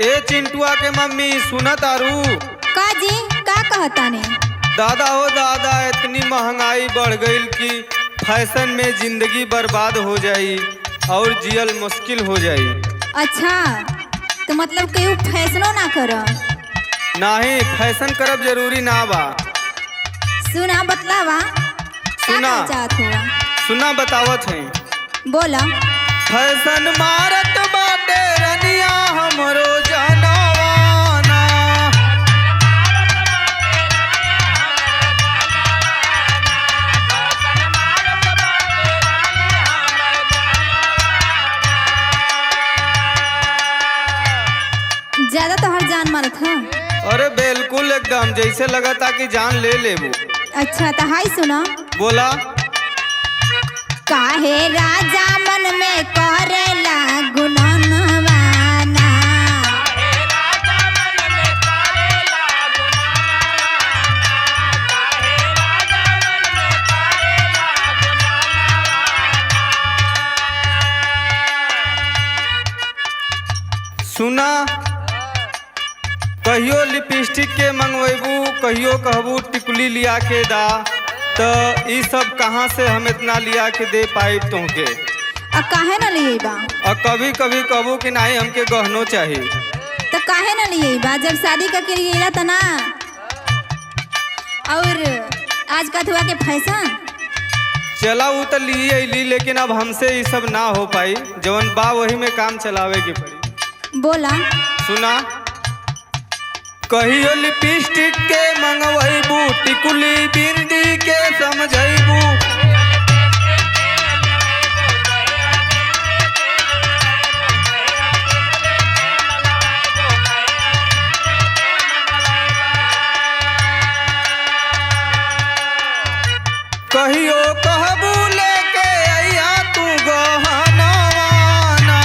ए चिंटुआ के मम्मी सुना तारू। का जी का कहता ने? दादा हो दादा, इतनी महंगाई बढ़ गई कि फैशन में जिंदगी बर्बाद हो जाई और जियल मुश्किल हो जाई। अच्छा तो मतलब केहू फैसनो ना कर? नहीं, फैशन करब जरूरी ना बा। सुना बतलावा का सुना। कहल चाहत हुआ? सुना बतावत है। बोला। फैशन मारत बाटे रनिया हमरो जनवाना। ज्यादा तो हर जान मारत है। अरे बिल्कुल एकदम जैसे लगा था कि जान ले लेबू। अच्छा तो हाई सुना। बोला। काहे राजा मन में करेला गुननवाना। सुना, कहियो लिपस्टिक के मंगवेबू, कहियो कहबू टिकुली लिया के दा, तो ई सब कहाँ से हम इतना लिया के दे पाए तुमके। अब काहे ना लिए बा? और कभी कभी कहबू कि नहीं हमके गहनो चाहिए। तो काहे ना लिए बा? जब शादी करके लिए था ना। और आज का हुआ के फैशन चला वो तो लिए अली, लेकिन अब हमसे ये सब ना हो पाई। जवन बा वही में काम चलावे के पड़ी। बोला। सुना, कहियो लिपस्टिक के मंगवैबू, टिकुली बिंदी के समझैबू। कहियो कहबू लेके अइया तू गहनवाना।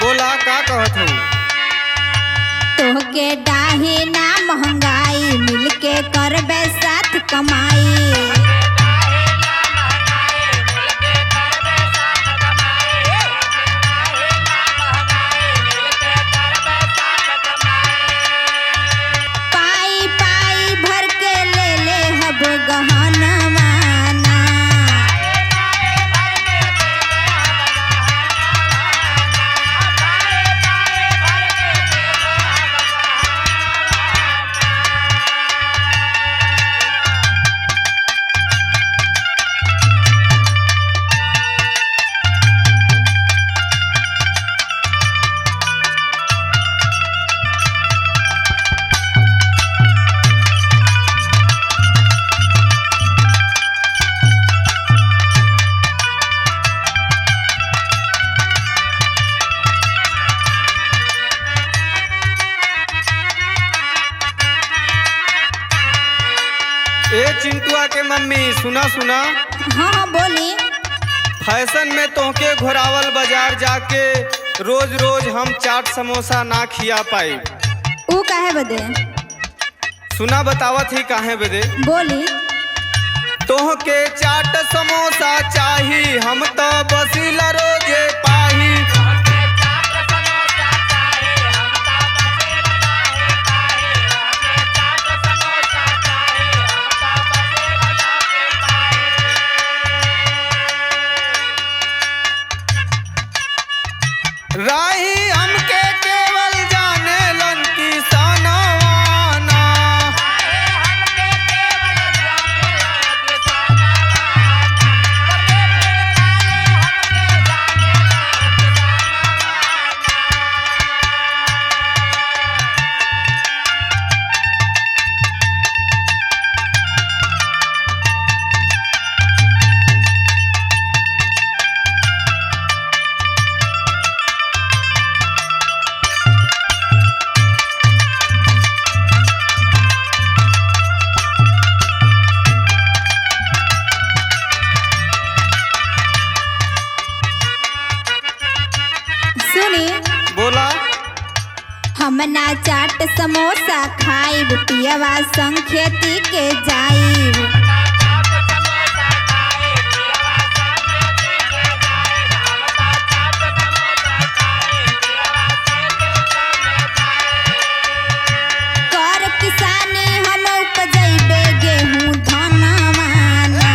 बोला, का कहत हूँ? तोहके डाही ना महंगाई, मिलके करबे साथ कमाई। पाई पाई भर के ले ले हब गहनवाना। ए चिंटुआ के मम्मी सुना सुना। हाँ हाँ बोली। फैशन में तोहके घोरावल बाजार जाके रोज रोज हम चाट समोसा ना खिया पाई। ऊ काहे बदे? सुना, बतावत ही काहे बदे। बोली। तोहके चाट समोसा चाही, हम तो बसीला रोजे पाही। राही हमके केवल जाने लन किसान ना चाट समोसा खाइब पियवा संग खेती के जाइब। कर किसानी हम उपजैबे गेहूं धनवा ना।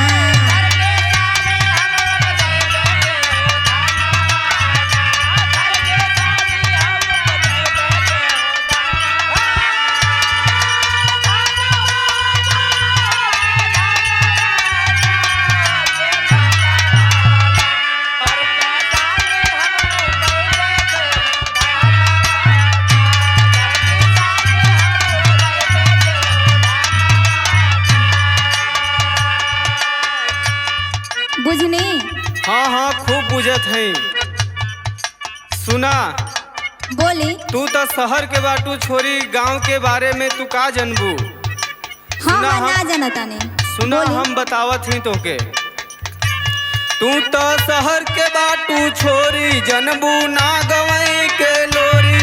बुझनी? हाँ हाँ खूब बुझत है। सुना, बोली। तू तो शहर के बाटू छोरी गांव के बारे में तू का जनबू? हाँ हाँ ना जानता नहीं। सुना हम बतावत ही तोके। तू तो शहर के बाटू छोरी जनबू ना गवई के लोरी।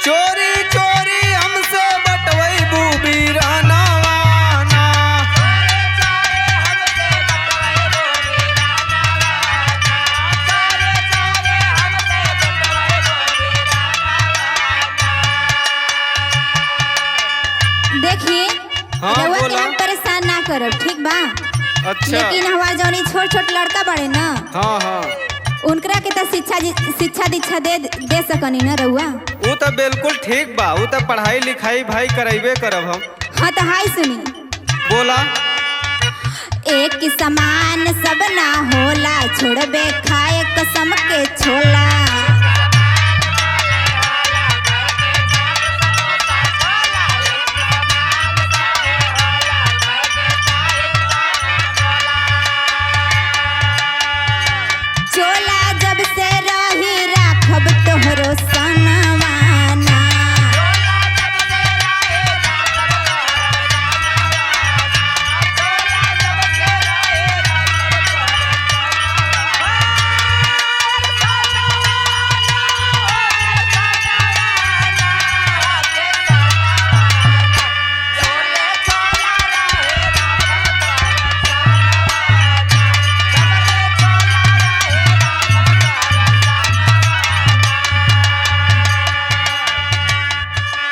चोरी चोरी हमसे बटवैबू बीरानवा ना। देखिए हाँ, रउआ के बोला। हम परेशान ना करब, ठीक बा? अच्छा। लेकिन हमार जौनी छोट छोट लड़का बड़े ना, हाँ हाँ उनकरा के तो शिक्षा दीक्षा दे सकनी ना रउआ। वो तो बिल्कुल ठीक बा। वो तो पढ़ाई लिखाई भाई कराइबे करब हम। हाँ तो हाय सुनी। बोला। एक की समान सब ना होला छोड़बे खाए कसम के छोला। चोला जब से रही राखब तोहरो सनवा ना।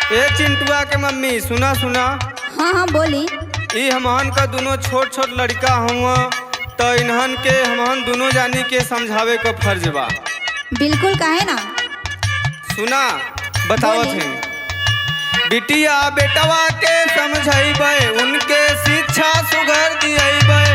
ए चिंटुआ के मम्मी सुना सुना। हाँ हाँ बोली। ई हमहन का दोनों छोट छोट लड़का हुआ तो इन्हन के हमहन दोनों जानी के समझावे का फर्ज बा। बिल्कुल काहे ना। सुना बतावत बोली। है। बिटिया बेटवा के समझाइबे उनके शिक्षा सुघर दियैबे।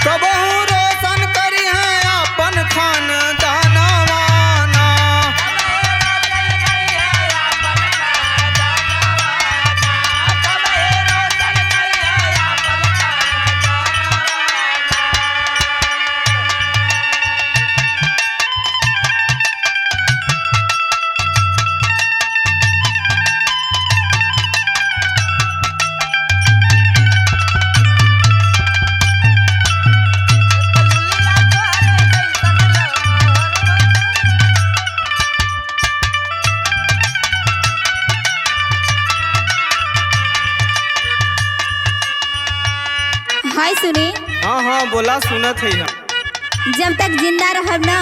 कबहू रोशन करी है अपन खानदानवा ना। हाय सुनी। हाँ हाँ बोला सुनत है हम। जब तक जिंदा रहब ना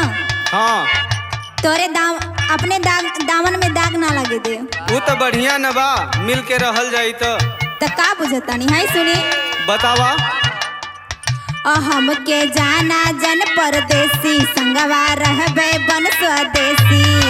हाँ तोरे अपने दामन में दाग ना लगे दे। वो तो बढ़िया न बा, मिल के रहल जाई तो का बुझतानी। हाय सुनी। बतावा। हमके जाना जन परदेसी संगवा रहबे बन स्वदेशी।